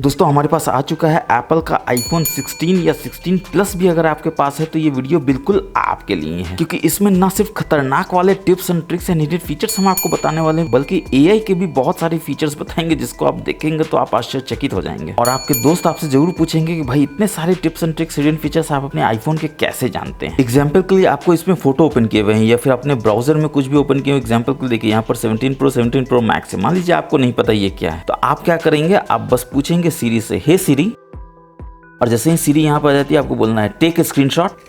दोस्तों हमारे पास आ चुका है एप्पल का आईफोन 16 या 16 प्लस भी अगर आपके पास है तो ये वीडियो बिल्कुल आपके लिए है, क्योंकि इसमें ना सिर्फ खतरनाक वाले tips and tricks and hidden features हम आपको बताने वाले हैं, बल्कि एआई के भी बहुत सारे फीचर्स बताएंगे जिसको आप देखेंगे तो आप आश्चर्यचकित हो जाएंगे। और आपके दोस्त आपसे जरूर पूछेंगे कि भाई इतने सारे tips and tricks hidden features आप अपने आईफोन के कैसे जानते हैं। एग्जाम्पल के लिए आपको इसमें फोटो ओपन किए हुए हैं या फिर अपने ब्राउजर में कुछ भी ओपन किए हुए। एग्जाम्पल के लिए देखिए यहाँ पर 17 प्रो 17 प्रो मैक्स है। मान लीजिए आपको नहीं पता ये क्या है, तो आप क्या करेंगे, आप बस पूछेंगे सीरी से, हे सीरी, और जैसे ही सीरी यहाँ पर आ जाती है आपको बोलना है टेक स्क्रीनशॉट,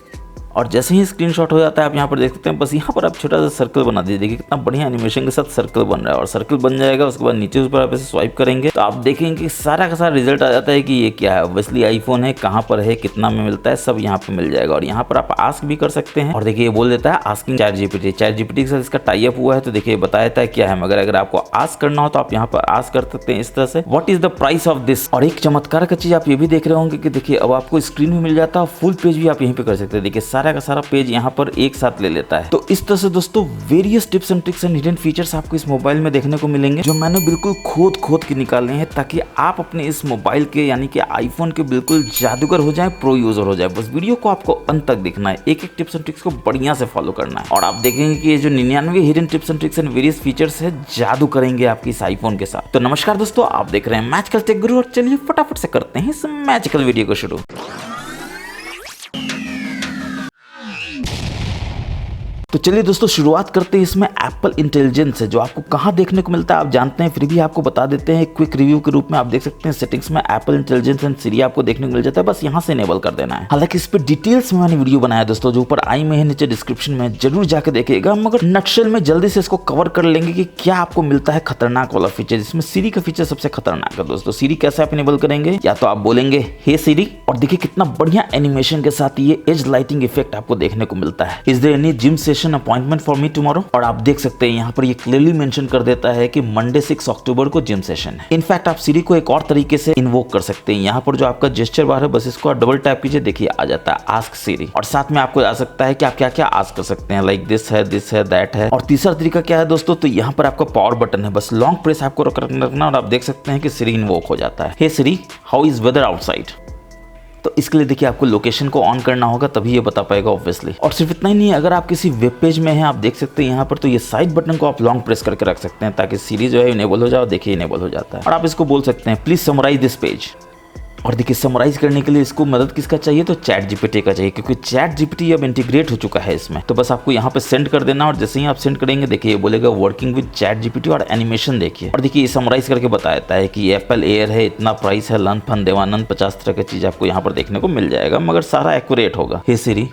और जैसे ही स्क्रीनशॉट हो जाता है आप यहाँ पर देख सकते हैं, बस यहाँ पर आप छोटा सा सर्कल बना दीजिए। देखिए कितना बढ़िया एनिमेशन के साथ सर्कल बन रहा है, और सर्कल बन जाएगा उसके बाद नीचे ऊपर आप ऐसे स्वाइप करेंगे तो आप देखेंगे कि सारा का सारा रिजल्ट आ जाता है कि ये क्या है, ऑब्वियसली आईफोन है, कहाँ पर है, कितना में मिलता है, सब यहाँ पे मिल जाएगा। और यहाँ पर आप आस्क भी कर सकते हैं, और देखिए ये बोल देता है आस्किंग चैट जीपीटी के साथ इसका टाई अप हुआ है, तो देखिए बता देता है क्या है। मगर अगर आपको आस्क करना हो तो आप यहाँ पर आस्क कर सकते हैं इस तरह से, what is the price of this. और एक चमत्कार का चीज आप ये भी देख रहे होंगे कि देखिए अब आपको स्क्रीन भी मिल जाता है, फुल पेज भी आप यहीं पे कर सकते हैं। देखिए सारा का सारा पेज यहाँ पर एक साथ ले लेता है। तो इस तरह से दोस्तों various tips and tricks and hidden features आपको इस मोबाइल में देखने को मिलेंगे, जो मैंने बिल्कुल खोद के निकाले हैं ताकि आप अपने इस मोबाइल के यानी कि आईफोन के बिल्कुल जादूगर हो जाए, प्रो यूजर हो जाए। बस वीडियो को आपको अंत तक देखना है, एक एक टिप्स एंड ट्रिक्स को बढ़िया से फॉलो करना है, और आप देखेंगे कि ये जो 99 hidden tips and tricks and various features है जादू करेंगे आपकी इस आईफोन के साथ। तो नमस्कार दोस्तों, आप देख रहे हैं मैजिकल टेक गुरु, और चलिए फटाफट से करते हैं इस मैजिकल वीडियो को शुरू। तो चलिए दोस्तों शुरुआत करते हैं इसमें एप्पल इंटेलिजेंस है, जो आपको कहाँ देखने को मिलता है आप जानते हैं, फिर भी आपको बता देते हैं क्विक रिव्यू के रूप में। आप देख सकते हैं सेटिंग्स में एप्पल इंटेलिजेंस एंड सीरी आपको देखने को मिल जाता है, बस यहाँ से इनेबल कर देना है। हालांकि इस पर डिटेल्स में मैंने वीडियो बनाया दोस्तों, जो ऊपर आई में है, नीचे डिस्क्रिप्शन में, जरूर जाकर देखिएगा। मगर नक्शल में जल्दी से इसको कवर कर लेंगे कि क्या आपको मिलता है खतरनाक वाला फीचर। इसमें सीरी का फीचर सबसे खतरनाक है दोस्तों। सीरी कैसे आप इनेबल करेंगे, या तो आप बोलेंगे हे सीरी, और देखिए कितना बढ़िया एनिमेशन के साथ ये एज लाइटिंग इफेक्ट आपको देखने को मिलता है। Is there any gym session appointment for me tomorrow, और आप देख सकते हैं यहाँ पर ये क्लियरली मेंशन कर देता है कि मंडे 6 अक्टूबर को जिम सेशन है। इनफैक्ट आप सीरी को एक और तरीके से इन्वोक कर सकते हैं। यहाँ पर जो आपका जेस्चर बार है, बस इसको डबल टैप कीजिए, देखिए आ जाता है आस्क सीरी, और साथ में आपको आ सकता है कि आप क्या क्या आस्क कर सकते हैं, लाइक दिस है, दैट है। और तीसरा तरीका क्या है दोस्तों, तो यहाँ पर आपका पावर बटन है, बस लॉन्ग प्रेस आपको रखना, और आप देख सकते हैं कि सीरी इन्वोक हो जाता है। हे सीरी, हाउ इज वेदर आउटसाइड। तो इसके लिए देखिए आपको लोकेशन को ऑन करना होगा, तभी ये बता पाएगा ऑब्वियसली। और सिर्फ इतना ही नहीं, अगर आप किसी वेब पेज में हैं, आप देख सकते हैं यहाँ पर, तो ये साइड बटन को आप लॉन्ग प्रेस करके रख सकते हैं ताकि सीरी जो है इनेबल हो जाए। देखिए इनेबल हो जाता है, और आप इसको बोल सकते हैं प्लीज समराइज दिस पेज। और देखिए समराइज करने के लिए इसको मदद किसका चाहिए, तो चैट जीपीटी का चाहिए, क्योंकि चैट जीपीटी अब इंटीग्रेट हो चुका है इसमें। तो बस आपको यहाँ पे सेंड कर देना, और जैसे ही आप सेंड करेंगे देखिए ये बोलेगा वर्किंग विद चैट जीपीटी, और एनिमेशन देखिए, और देखिए ये समराइज करके बता देता है कि एप्पल एयर है, इतना प्राइस है, लन फन देवानंद, 50 तरह की चीज आपको यहाँ पर देखने को मिल जाएगा, मगर सारा एक्यूरेट होगा। Hey Siri,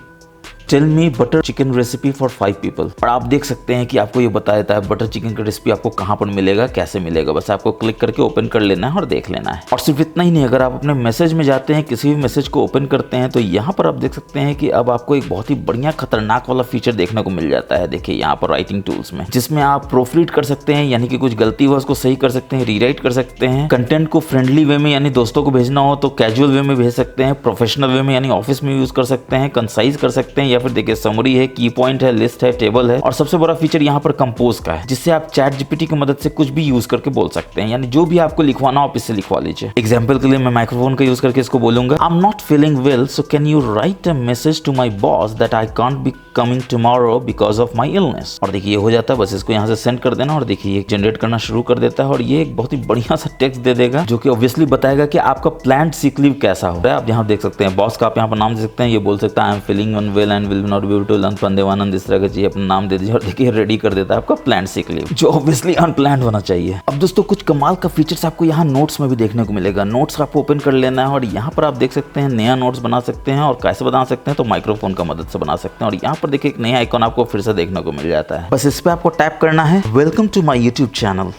tell me butter chicken recipe for 5 people. और आप देख सकते हैं कि आपको ये बता देता है बटर चिकन का रेसिपी आपको कहाँ पर मिलेगा, कैसे मिलेगा। बस आपको क्लिक करके ओपन कर लेना है और देख लेना है। और सिर्फ इतना ही नहीं, अगर आप अपने मैसेज में जाते हैं, किसी भी मैसेज को ओपन करते हैं, तो यहाँ पर आप देख सकते हैं कि अब आपको एक बहुत ही बढ़िया खतरनाक वाला फीचर देखने को मिल जाता है। देखिए यहाँ पर राइटिंग टूल्स में, जिसमें आप प्रूफ रीड कर सकते हैं, यानी कि कुछ गलती हुआ उसको सही कर सकते हैं, रीराइट कर सकते हैं। कंटेंट को फ्रेंडली वे में, यानी दोस्तों को भेजना हो तो कैजुअल वे में भेज सकते हैं, प्रोफेशनल वे में यानी ऑफिस में यूज कर सकते हैं, कंसाइज कर सकते हैं, या फिर देखिए समरी है, की पॉइंट है, लिस्ट है, टेबल है। और सबसे बड़ा फीचर यहाँ पर कंपोज का है, जिससे आप चैट जीपीटी की मदद से कुछ भी यूज करके बोल सकते हैं, यानी जो भी आपको लिखवाना हो आप इससे लिखवा लीजिए। एग्जांपल के लिए मैं माइक्रोफोन का यूज करके इसको बोलूंगा, I am not feeling well, so can you write a message to my boss that I can't be coming tomorrow because of my illness. और देखिए ये हो जाता है, बस इसको यहाँ से सेंड कर देना, और देखिए ये जनरेट करना शुरू कर देता है, और ये एक बहुत ही बढ़िया सा टेक्स्ट दे देगा, जो कि ऑब्वियसली बताएगा कि आपका प्लान्ड सिक लीव कैसा हो रहा है। आप यहाँ देख सकते हैं बॉस का आप यहाँ पर नाम दे सकते हैं, ये बोल सकता है I am feeling unwell and will not be able to learn from Devanand, इस तरह का चाहिए, अपना नाम दे दीजिए, और देखिए रेडी कर देता है आपका प्लान्ड सिक लीव, जो ऑब्वियसली अनप्लान्ड होना चाहिए। अब दोस्तों कुछ कमाल का फीचर्स आपको यहाँ नोट्स में भी देखने को मिलेगा। नोट्स आपको ओपन कर लेना है, और यहाँ पर आप देख सकते हैं नया नोट्स बना सकते हैं, और कैसे बना सकते हैं, तो माइक्रोफोन का मदद से बना सकते हैं। और यहाँ पर देखिए एक नया आइकॉन आपको फिर से देखने को मिल जाता है, बस इस पे आपको टैप करना है, welcome to my YouTube channel.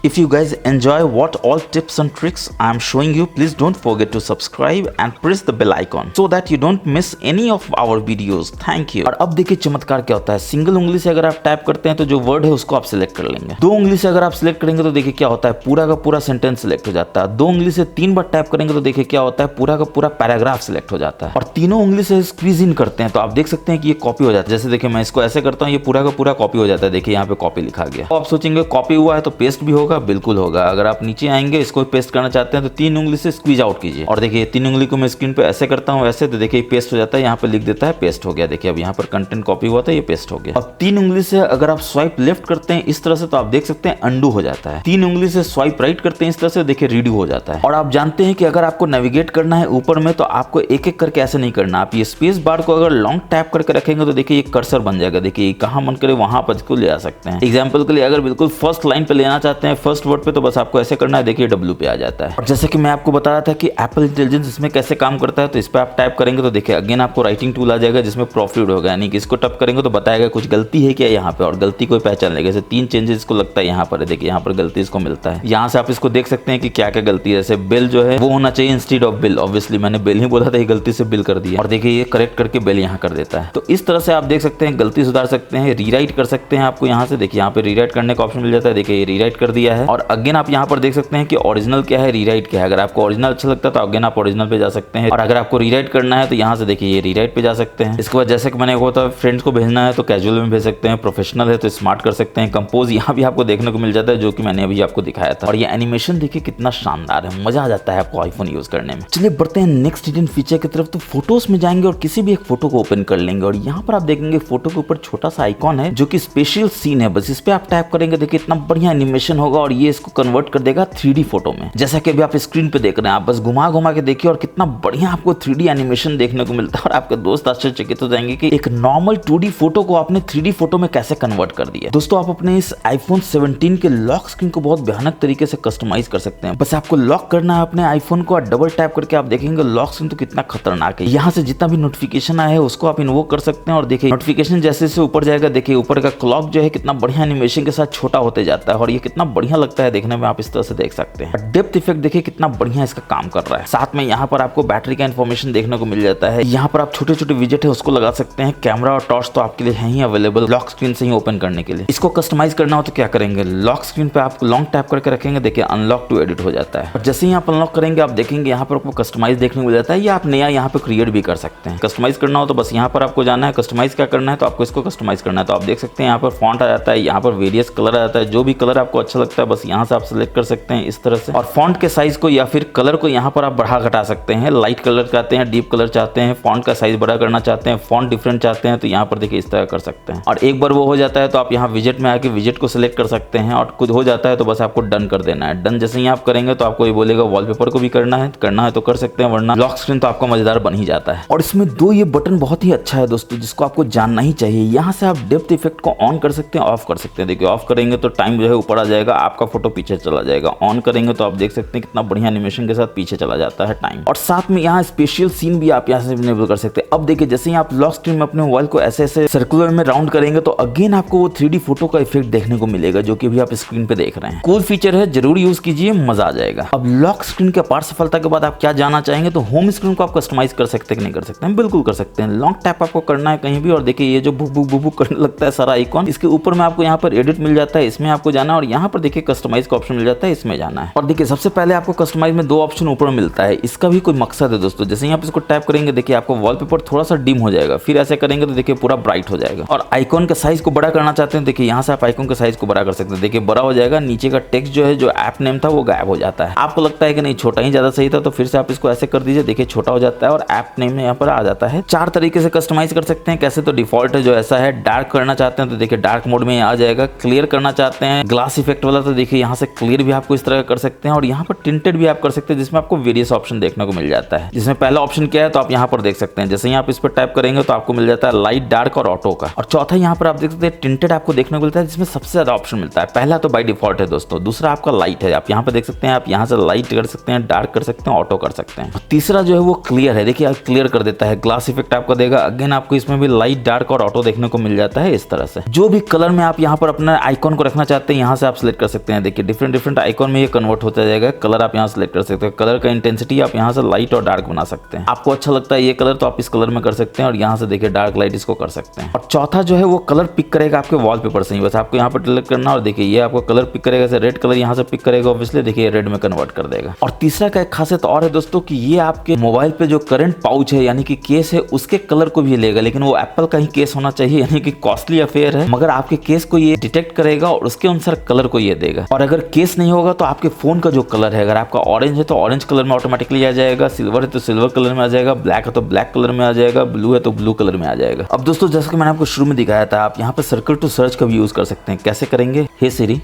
If you guys enjoy what all tips and tricks I am showing you, please don't forget to subscribe and press the bell icon so that you don't miss any of our videos. Thank you. और अब देखिए चमत्कार क्या होता है। Single उंगली से अगर आप टैप करते हैं तो जो वर्ड है उसको आप सिलेक्ट कर लेंगे। 2 उंगली से अगर आप सिलेक्ट करेंगे तो देखिए क्या होता है, पूरा का पूरा सेंटेंस सिलेक्ट हो जाता है। 2 उंगली से 3 बार टैप करेंगे तो देखिए क्या होता है, पूरा का पूरा पैराग्राफ सिलेक्ट हो जाता है। और तीनों उंगली से स्क्वीज इन करते हैं तो आप देख सकते हैं कि ये कॉपी हो जाता है। जैसे देखिए मैं इसको ऐसे करता हूँ, ये पूरा का पूरा कॉपी हो जाता है। देखिए यहाँ पे कॉपी लिखा गया। तो आप सोचेंगे कॉपी हुआ है तो पेस्ट भी होगा, होगा? बिल्कुल होगा। अगर आप नीचे आएंगे, इसको पेस्ट करना चाहते हैं तो 3 उंगली से स्क्वीज आउट कीजिए और देखिए 3 उंगली को मैं स्क्रीन पे ऐसे करता हूँ ऐसे, तो देखिए पेस्ट हो जाता है। यहाँ पे लिख देता है पेस्ट हो गया। देखिए अब यहाँ पर कंटेंट कॉपी हुआ था, ये पेस्ट हो गया। अब 3 उंगली से अगर आप स्वाइप लेफ्ट करते हैं इस तरह से, तो आप देख सकते हैं अंडू हो जाता है। 3 उंगली से स्वाइप राइट करते हैं इस तरह से, देखिए रीडू हो जाता है। और आप जानते हैं कि अगर आपको नेविगेट करना है ऊपर में तो आपको एक एक करके ऐसे नहीं करना। आप ये स्पेस बार को अगर लॉन्ग टैप करके रखेंगे तो देखिए ये कर्सर बन जाएगा। देखिए कहाँ मन करे वहां पर इसको ले आ सकते हैं। एग्जाम्पल के लिए अगर बिल्कुल फर्स्ट लाइन पे लेना चाहते हैं, फर्स्ट वर्ड पे, तो बस आपको ऐसे करना है। देखिए W पे आ जाता है। और जैसे कि मैं आपको बता रहा था कि एप्पल इंटेलिजेंस इसमें कैसे काम करता है, तो इस पे आप टाइप करेंगे तो देखिए अगेन आपको राइटिंग टूल आ जाएगा जिसमें प्रोफ्रीड होगा, यानी कि इसको टप करेंगे तो बताएगा कुछ गलती है क्या यहाँ पे, और गलती को पहचान लेगा। जैसे 3 चेंजेस इसको लगता है यहाँ पर, देखिए यहाँ पर गलती इसको मिलता है। यहाँ से आप इसको देख सकते हैं कि क्या क्या गलती है। जैसे बिल जो है वो होना चाहिए इंस्टेड ऑफ बिल, ऑब्वियसली मैंने बिल ही बोला था, ये गलती से बिल कर दिया, और देखिए ये करेक्ट करके बिल यहाँ कर देता है। तो इस तरह से आप देख सकते हैं गलती सुधार सकते हैं, रीराइट कर सकते हैं। आपको यहाँ से देखिए यहाँ पे रीराइट करने का ऑप्शन मिल जाता है। देखिए ये रीराइट कर दिया है। और अगेन आप यहाँ पर देख सकते हैं कि ओरिजिनल क्या है, रीराइट क्या है। अगर आपको ओरिजिनल अच्छा लगता है तो अगेन आप ओरिजिनल पे जा सकते हैं, और अगर आपको रीराइट करना है तो यहाँ से देखिए ये रीराइट पे जा सकते हैं। इसके बाद जैसे कि मैंने कहा था फ्रेंड्स को भेजना है तो कैजुअल में भेज सकते हैं, प्रोफेशनल है तो स्मार्ट कर सकते हैं, कंपोज यहाँ भी आपको देखने को मिल जाता है जो कि मैंने अभी आपको दिखाया था। और ये एनिमेशन देखिए कितना शानदार है, मजा आ जाता है आपको आईफोन यूज करने में। चलिए बढ़ते हैं नेक्स्ट हिडन फीचर की तरफ। तो फोटोज में जाएंगे और किसी भी एक फोटो को ओपन कर लेंगे, और यहाँ पर आप देखेंगे फोटो के ऊपर छोटा सा आइकॉन है जो कि स्पेशल सीन है। बस इस पे आप टैप करेंगे, देखिए इतना बढ़िया एनिमेशन होगा और ये इसको कन्वर्ट कर देगा 3D फोटो में। जैसा कि अभी आप स्क्रीन पे देख रहे हैं, आप बस घुमा घुमा के देखिए और कितना बढ़िया आपको 3D एनिमेशन देखने को मिलता है। और आपके दोस्त आश्चर्यचकित हो जाएंगे कि एक नॉर्मल 2D फोटो को आपने 3D फोटो में कैसे कन्वर्ट कर दिया। दोस्तों आप अपने इस आईफोन 17 के लॉक स्क्रीन को बहुत भयानक तरीके से कस्टमाइज कर सकते हैं। बस आपको लॉक करना है अपने आईफोन को और डबल टैप करके आप देखेंगे लॉक स्क्रीन तो कितना खतरनाक है। यहाँ से जितना भी नोटिफिकेशन आया है उसको आप इन्वोक कर सकते हैं, और देखिए नोटिफिकेशन जैसे जैसे ऊपर जाएगा देखिए ऊपर का क्लॉक जो है कितना बढ़िया एनिमेशन के साथ छोटा होते जाता है, और ये कितना बढ़िया लगता है देखने में, आप इस तरह से देख सकते हैं। डेप्थ इफेक्ट देखिए कितना बढ़िया इसका काम कर रहा है। साथ में यहाँ पर आपको बैटरी का इन्फॉर्मेशन देखने को मिल जाता है। यहाँ पर आप छोटे छोटे विजेट है उसको लगा सकते हैं। कैमरा और टॉर्च तो आपके लिए है ही अवेलेबल लॉक स्क्रीन से ही ओपन करने के लिए। इसको कस्टमाइज करना हो तो क्या करेंगे, लॉक स्क्रीन पे आप लॉन्ग टैप करके रखेंगे, देखिए अनलॉक टू एडिट हो जाता है। और जैसे ही आप अनलॉक करेंगे आप देखेंगे यहाँ पर आपको कस्टमाइज देखने को मिल जाता है, या आप नया यहाँ पे क्रिएट भी कर सकते हैं। कस्टमाइज करना हो तो बस यहाँ पर आपको जाना है, कस्टमाइज क्या करना है तो आपको इसको कस्टमाइज करना है। तो आप देख सकते हैं यहाँ पर फॉन्ट आ जाता है, यहाँ पर वेरियस कलर आ जाता है, जो भी कलर आपको अच्छा लगता है बस यहाँ से आप सिलेक्ट कर सकते हैं इस तरह से। और फॉन्ट के साइज को या फिर कलर को यहाँ पर आप बढ़ा घटा सकते हैं। लाइट कलर चाहते हैं, डीप कलर चाहते हैं, फॉन्ट का साइज बड़ा करना चाहते हैं, फॉन्ट डिफरेंट चाहते हैं, तो यहाँ पर देखिए इस तरह कर सकते हैं। और एक बार वो हो जाता है तो आप यहाँ विजेट में आके विजेट को सिलेक्ट कर सकते हैं, और खुद हो जाता है तो बस आपको डन कर देना है। डन जैसे ही आप करेंगे तो आपको ये बोलेगा वॉलपेपर को भी करना है तो कर सकते हैं, वरना लॉक स्क्रीन तो आपका मजेदार बन ही जाता है। और इसमें दो ये बटन बहुत ही अच्छा है दोस्तों, जिसको आपको जानना ही चाहिए। यहाँ से आप डेप्थ इफेक्ट को ऑन कर सकते हैं, ऑफ कर सकते हैं। देखिए ऑफ करेंगे तो टाइम जो है ऊपर आ जाएगा, आपका फोटो पीछे चला जाएगा। ऑन करेंगे तो आप देख सकते हैं कितना बढ़िया एनिमेशन के साथ पीछे चला जाता है टाइम। और साथ में यहाँ स्पेशल सीन भी आप यहाँ से इनेबल कर सकते हैं। अब देखिए जैसे ही आप लॉक स्क्रीन में अपने मोबाइल को ऐसे ऐसे सर्कुलर में राउंड करेंगे तो अगेन आपको वो 3D फोटो का इफेक्ट देखने को मिलेगा, जो कि अभी आप स्क्रीन पे देख रहे हैं। कूल फीचर है, जरूर यूज कीजिए, मजा आ जाएगा। अब लॉक स्क्रीन के अपार सफलता के बाद आप क्या जानना चाहेंगे, तो होम स्क्रीन को आप कस्टमाइज कर सकते हैं कि नहीं कर सकते हैं? बिल्कुल कर सकते हैं। लॉन्ग टैप आपको करना है कहीं भी, और देखिए ये जो बुक बुक बुक बुक करने लगता है सारा आइकॉन, इसके ऊपर में आपको यहाँ पर एडिट मिल जाता है, इसमें आपको जाना है, और यहाँ पर देखिए कस्टमाइज का ऑप्शन मिल जाता है, इसमें जाना है। और देखिए सबसे पहले आपको कस्टमाइज में 2 ऑप्शन ऊपर मिलता है, इसका भी कोई मकसद है दोस्तों। जैसे ही आप इसको टैप करेंगे देखिए आपको वॉलपेपर थोड़ा सा डिम हो जाएगा, फिर ऐसे करेंगे तो देखिए पूरा ब्राइट हो जाएगा। और आइकॉन का साइज को बड़ा करना चाहते हैं, देखिए यहाँ से आप आइकॉन का साइज को बड़ा कर सकते हैं। देखिए बड़ा हो जाएगा, नीचे का टेक्स्ट जो है जो ऐप नेम था वो गायब हो जाता है। आपको लगता है कि नहीं छोटा ही ज्यादा सही था, तो फिर से आप इसको ऐसे कर दीजिए, देखिए छोटा हो जाता है और ऐप नेम यहाँ पर आ जाता है। 4 तरीके से कस्टमाइज कर सकते हैं। कैसे, तो डिफॉल्ट है जो ऐसा है। डार्क करना चाहते हैं तो देखिए डार्क मोड में आ जाएगा। क्लियर करना चाहते हैं ग्लास इफेक्ट वाला, तो देखिए यहाँ से क्लियर भी आपको इस तरह कर सकते हैं। और यहाँ पर टिंटेड भी आप कर सकते हैं, जिसमें आपको वेरियस ऑप्शन देखने को मिल जाता है। जिसमें पहला ऑप्शन क्या है तो आप यहाँ पर देख सकते हैं। जैसे ही आप इस पर टाइप करेंगे तो आपको मिल जाता है लाइट, डार्क और ऑटो का। और चौथा यहाँ पर आप देख सकते हैं टिंटेड आपको देखने को मिलता है, जिसमें सबसे ज्यादा ऑप्शन मिलता है। पहला तो बाय डिफॉल्ट है दोस्तों, दूसरा आपका लाइट है, आप यहाँ पर देख सकते हैं। आप यहाँ से लाइट कर सकते हैं, डार्क कर सकते हैं, ऑटो कर सकते हैं। तीसरा जो है वो क्लियर है, देखिए क्लियर कर देता है, ग्लास इफेक्ट आपको देगा। अगेन आपको इसमें भी लाइट, डार्क और ऑटो देखने को मिल जाता है इस तरह से। जो भी कलर में आप यहाँ पर अपना आइकॉन को रखना चाहते हैं यहाँ से आप सिलेक्ट कर सकते हैं। देखिए डिफरेंट आइकॉन में ये कन्वर्ट होता जाएगा। कलर आप यहाँ सिलेक्ट कर सकते हैं। कलर का इंटेंसिटी आप यहाँ से लाइट और डार्क बना सकते हैं। आपको अच्छा लगता है ये कलर तो आप इस कलर में कर सकते हैं, और यहाँ से देखिए डार्क लाइट इसको कर सकते हैं। और चौथा जो है वो कलर पिक करेगा आपके वॉलपेपर से ही, बस आपको यहाँ पर सिलेक्ट करना, और देखिए ये आपको कलर पिक करेगा। जैसे रेड कलर यहाँ से पिक करेगा, ऑब्वियसली देखिए रेड में कन्वर्ट कर देगा। और तीसरा का एक खासियत और है दोस्तों कि ये आपके मोबाइल पे जो करंट पाउच है यानी कि केस है उसके कलर को भी लेगा, लेकिन वो एप्पल का ही केस होना चाहिए, यानी कि कॉस्टली अफेयर है, मगर आपके केस को ये डिटेक्ट करेगा और उसके अनुसार कलर को ये देगा। और अगर केस नहीं होगा तो आपके फोन का जो कलर है, अगर आपका ऑरेंज है तो ऑरेंज कलर में ऑटोमेटिकली आ जाएगा, सिल्वर है तो सिल्वर कलर में आ जाएगा, ब्लैक है तो ब्लैक कलर में आ जाएगा, ब्लू है तो ब्लू कलर में आ जाएगा। अब दोस्तों जैसा कि मैंने आपको शुरू में दिखाया था, आप यहाँ पे सर्कल टू सर्च का भी यूज कर सकते हैं। कैसे करेंगे? हे सिरी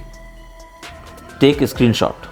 टेक स्क्रीनशॉट,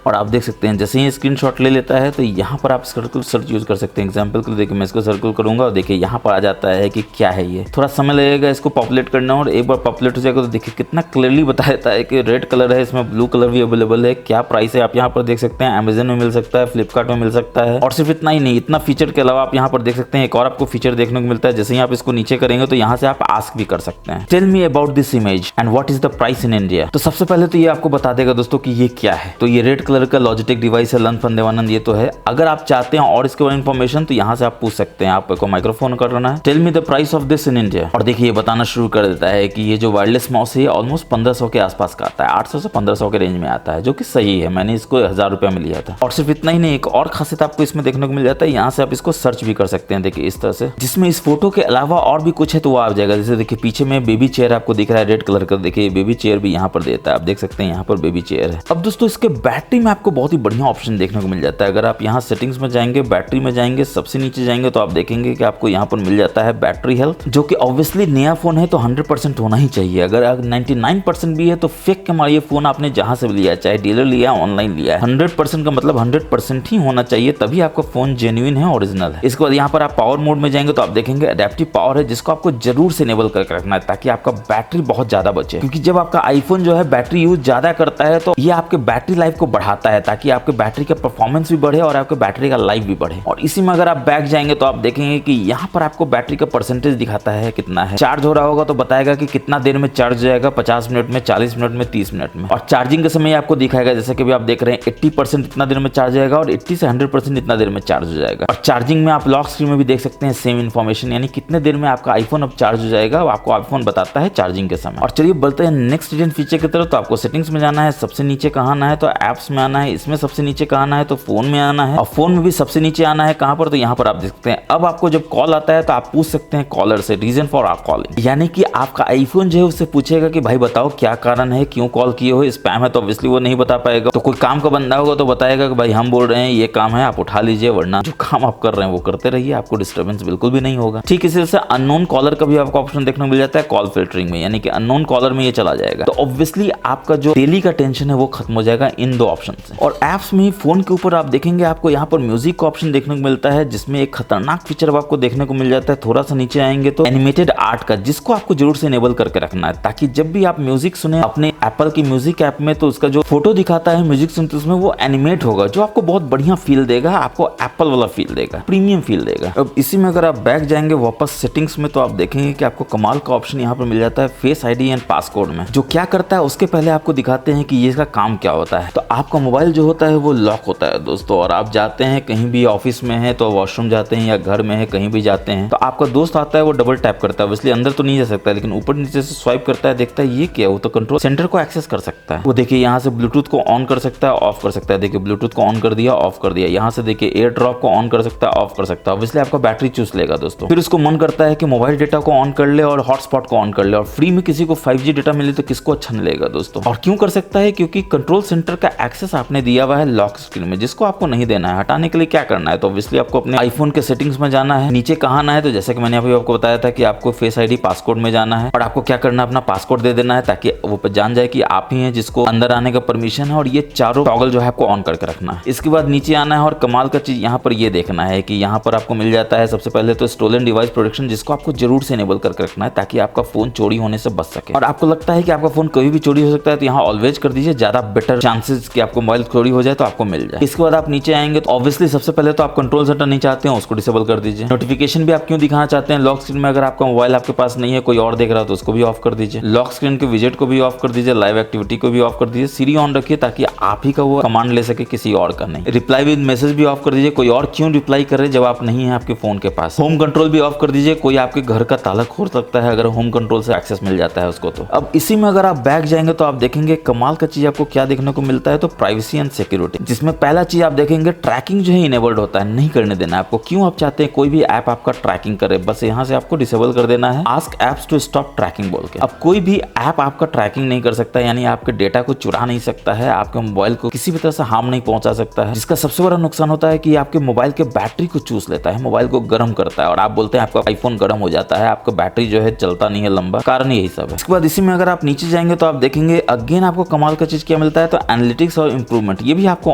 और आप देख सकते हैं जैसे ही स्क्रीनशॉट ले लेता है तो यहाँ पर आप सर्कल सर्च यूज कर सकते हैं। एग्जांपल के लिए देखिए मैं इसको सर्कल करूंगा और देखिए यहाँ पर आ जाता है कि क्या है ये। थोड़ा समय लगेगा इसको पॉपुलेट करना, और एक बार पॉपुलेट हो जाएगा तो देखिए कितना क्लियरली बता देता है कि रेड कलर है, इसमें ब्लू कलर भी अवेलेबल है, क्या प्राइस है आप यहाँ पर देख सकते हैं। अमेजन में मिल सकता है, फ्लिपकार्ट में मिल सकता है। और सिर्फ इतना ही नहीं, इतना फीचर के अलावा आप यहाँ पर देख सकते हैं एक और आपको फीचर देखने को मिलता है। जैसे ही आप इसको नीचे करेंगे तो यहाँ से आप आस्क भी कर सकते हैं, tell me about this image and what is the price in India. तो सबसे पहले तो ये आपको बता देगा दोस्तों कि ये क्या है। तो ये रेड कलर का लॉजिटेक डिवाइस है, लन फन देवानंद ये तो है। अगर आप चाहते हैं और इसके बारे में इन्फॉर्मेशन तो यहाँ से आप पूछ सकते हैं। आपको माइक्रोफोन करना है, tell me the price of this in India, और देखिए ये बताना शुरू कर देता है कि ये जो वायरलेस माउस है ऑलमोस्ट 1500 के आसपास का आता है, 800 से 1500 के रेंज में आता है, जो कि सही है। मैंने इसको 1000 रुपये में लिया था। और सिर्फ इतना ही नहीं, एक और खासियत आपको इसमें देखने को मिल जाता है, यहाँ से आप इसको सर्च भी कर सकते हैं। देखिए इस तरह से, जिसमें इस फोटो के अलावा और भी कुछ है तो वो आ जाएगा। जैसे देखिए पीछे में बेबी चेयर आपको दिख रहा है रेड कलर का, देखिए बेबी चेयर भी यहाँ पर देता है, आप देख सकते हैं यहाँ पर बेबी चेयर है। अब दोस्तों इसके बैटरी में आपको बहुत ही बढ़िया ऑप्शन देखने को मिल जाता है। अगर आप यहाँ सेटिंग्स में जाएंगे, बैटरी में जाएंगे, सबसे नीचे जाएंगे तो आप देखेंगे कि आपको यहाँ पर मिल जाता है बैटरी हेल्थ, जो कि ऑब्वियसली नया फोन है तो 100% होना ही चाहिए। अगर 99% भी है तो फेक के मारिए फोन आपने जहां से भी लिया, चाहे डीलर लिया ऑनलाइन लिया, 100% का मतलब 100% ही होना चाहिए, तभी आपका फोन जेन्युइन है, ओरिजिनल है। इसके बाद यहाँ पर आप पावर मोड में जाएंगे तो आप देखेंगे अडेप्टिव पावर है, जिसको आपको जरूर से इनेबल करके रखना है ताकि आपका बैटरी बहुत ज्यादा बचे। क्योंकि जब आपका आईफोन जो है बैटरी यूज ज्यादा करता है तो ये आपके बैटरी लाइफ को बढ़ाता है, ताकि आपके बैटरी का परफॉर्मेंस भी बढ़े और आपके बैटरी का लाइफ भी बढ़े। और इसी में अगर आप बैक जाएंगे तो आप देखेंगे कि यहाँ पर आपको बैटरी का परसेंटेज दिखाता है कितना है। चार्ज हो रहा होगा तो बताएगा कि कितना देर में चार्ज हो जाएगा, 50 मिनट में, 40 मिनट में, 30 मिनट में। और चार्जिंग के समय आपको दिखाएगा, जैसे कि आप देख रहे हैं 80% इतना देर में चार्ज जाएगा और 80 से 100% इतना देर में चार्ज हो जाएगा। और चार्जिंग में आप लॉक स्क्रीन में भी देख सकते हैं सेम इन्फॉर्मेशन, यानी कितने देर में आपका आईफोन अब चार्ज हो जाएगा, आपको आईफोन बताता है चार्जिंग के समय। और चलिए बढ़ते हैं नेक्स्ट हिडन फीचर की तरफ। तो आपको सेटिंग्स में जाना है, सबसे नीचे कहाँ आना है तो एप्स में आना है, इसमें सबसे नीचे कहाँ आना है तो फोन में आना है, और फोन में भी सबसे नीचे आना है कहाँ पर तो यहाँ पर आप देख सकते हैं। अब आपको जब कॉल आता है तो आप पूछ सकते हैं कॉलर से रीजन फॉर आवर कॉलिंग, यानी कि आपका आईफोन जो है उससे पूछेगा कि भाई बताओ क्या कारण है, क्यों कॉल किए हो। स्पैम है तो ऑब्वियसली वो नहीं बता पाएगा, तो कोई काम का बंदा होगा तो बताएगा कि भाई हम बोल रहे हैं ये काम है, आप उठा लीजिए, वरना जो काम आप कर रहे हैं वो करते रहिए, आपको डिस्टर्बेंस बिल्कुल भी नहीं होगा। ठीक इसी तरह से अननोन कॉलर का भी आपको ऑप्शन देखने को मिल जाता है कॉल फिल्टरिंग में, यानी कि अननोन कॉलर में ये चला जाएगा। तो ऑब्वियसली आपका जो डेली का टेंशन है वो खत्म हो जाएगा इन दो ऑप्शन से। और एप्स में ही फोन के ऊपर आप देखेंगे आपको यहाँ पर म्यूजिक का ऑप्शन देखने को मिलता है, जिसमें एक खतरनाक फीचर आपको देखने को मिल जाता है। थोड़ा सा नीचे आएंगे तो एनिमेटेड आर्ट का, जिसको आपको जरूर से इनेबल करके रखना है, ताकि जब भी आप म्यूजिक सुने अपने एप्पल की म्यूजिक ऐप में तो उसका जो फोटो दिखाता है म्यूजिक सुनते उसमें वो एनिमेट होगा, जो आपको बहुत बढ़िया फील देगा, आपको एप्पल वाला फील देगा, प्रीमियम फील देगा। अब इसी में अगर आप बैक जाएंगे वापस सेटिंग्स में तो आप देखेंगे कि आपको कमाल का ऑप्शन यहाँ पर मिल जाता है फेस आईडी एंड पासकोड में। जो क्या करता है उसके पहले आपको दिखाते हैं कि ये इसका काम क्या होता है। तो आपका मोबाइल जो होता है वो लॉक होता है दोस्तों, और आप जाते हैं कहीं भी, ऑफिस में है तो वॉशरूम जाते हैं या घर में है कहीं भी जाते हैं, तो आपका दोस्त आता है वो डबल टैप करता है, इसलिए अंदर तो नहीं जा सकता, लेकिन ऊपर नीचे से स्वाइप करता है, देखता है ये क्या, वो तो कंट्रोल सेंटर को एक्सेस कर सकता है। वो देखिए यहाँ से ब्लूटूथ को ऑन कर सकता है, ऑफ कर सकता है। देखिए ब्लूटूथ को ऑन कर दिया, ऑफ कर दिया। यहाँ से देखिए एयर ड्रॉप को ऑन कर सकता है, ऑफ कर सकता है। ऑब्वियसली आपका बैटरी चूस लेगा दोस्तों। फिर उसको मन करता है कि मोबाइल डेटा को ऑन कर ले और हॉटस्पॉट को ऑन कर ले, और फ्री में किसी को 5G डेटा मिले तो किसको अच्छा नहीं लगेगा दोस्तों। और क्यों कर सकता है, क्योंकि कंट्रोल सेंटर का एक्सेस आपने दिया हुआ है लॉक स्क्रीन में, जिसको आपको नहीं देना है। हटाने के लिए क्या करना है तो ऑब्वियसली आपको अपने आईफोन के सेटिंग्स में जाना है। नीचे कहाँ आना है तो जैसे कि मैंने अभी आपको बताया था कि आपको फेस आईडी पासकोड में जाना है, और आपको क्या करना है अपना पासकोड दे देना है, ताकि वो जान जाए कि आप ही हैं जिसको अंदर आने का परमिशन है। और ये चारों टॉगल जो है आपको ऑन करके रखना है। इसके बाद नीचे आना है और कमाल का चीज यहाँ पर ये देखना है कि यहाँ पर आपको मिल जाता है सबसे पहले तो स्टोलन डिवाइस प्रोटेक्शन, जिसको आपको जरूर से इनेबल करके रखना है ताकि आपका फोन चोरी होने से बच सके। और आपको लगता है कि आपका फोन कभी भी चोरी हो सकता है तो यहाँ ऑलवेज कर दीजिए, ज्यादा बेटर चांसेस कि आपको मोबाइल चोरी हो जाए तो आपको मिल जाए। इसके बाद आप नीचे आएंगे तो ऑब्वियसली सबसे पहले तो आप कंट्रोल सेंटर नहीं चाहते हैं उसको डिसेबल कर दीजिए। नोटिफिकेशन भी आप क्यों दिखाना चाहते हैं लॉक स्क्रीन में, अगर आपका मोबाइल आपके पास नहीं है, कोई और देख रहा है तो उसको भी ऑफ कर दीजिए। लॉक स्क्रीन के विजेट को भी ऑफ कर दीजिए, लाइव एक्टिविटी को भी ऑफ कर दीजिए। सीरी ऑन रखिए ताकि आप ही का वो कमांड ले सके, किसी और का नहीं। रिप्लाई विद मैसेज भी ऑफ कर दीजिए, कोई और क्यों रिप्लाई कर रहे जब आप नहीं है आपके फोन के पास। होम कंट्रोल भी ऑफ कर दीजिए, कोई आपके घर का ताला खोल सकता है अगर होम कंट्रोल से एक्सेस मिल जाता है उसको। तो अब इसी में अगर आप बैक जाएंगे तो आप देखेंगे कमाल का चीज आपको क्या देखने को मिलता है तो प्राइवेसी एंड सिक्योरिटी, जिसमें पहला चीज आप देखेंगे ट्रैकिंग जो है इनेबल्ड होता है, नहीं करने देना है आपको। क्यों आप चाहते हैं कोई भी ऐप आपका ट्रैकिंग करे, बस यहाँ से आपको डिसेबल कर देना है ask apps to stop tracking बोल के। अब कोई भी ऐप आपका ट्रैकिंग नहीं कर सकता है, यानी आपके डेटा को चुरा नहीं सकता है, आपके मोबाइल को किसी भी तरह से हार्म नहीं पहुंचा सकता है। जिसका सबसे बड़ा नुकसान होता है कि आपके मोबाइल के बैटरी को चूस लेता है, मोबाइल को गर्म करता है और आप बोलते हैं आपका आईफोन गर्म हो जाता है, आपका बैटरी जो है चलता नहीं है लंबा, कारण यही सब है। इसके बाद इसी में अगर आप नीचे जाएंगे तो आप देखेंगे अगेन आपको कमाल का चीज क्या मिलता है, तो एनालिटिक्स और इंप्रूवमेंट, ये भी आपको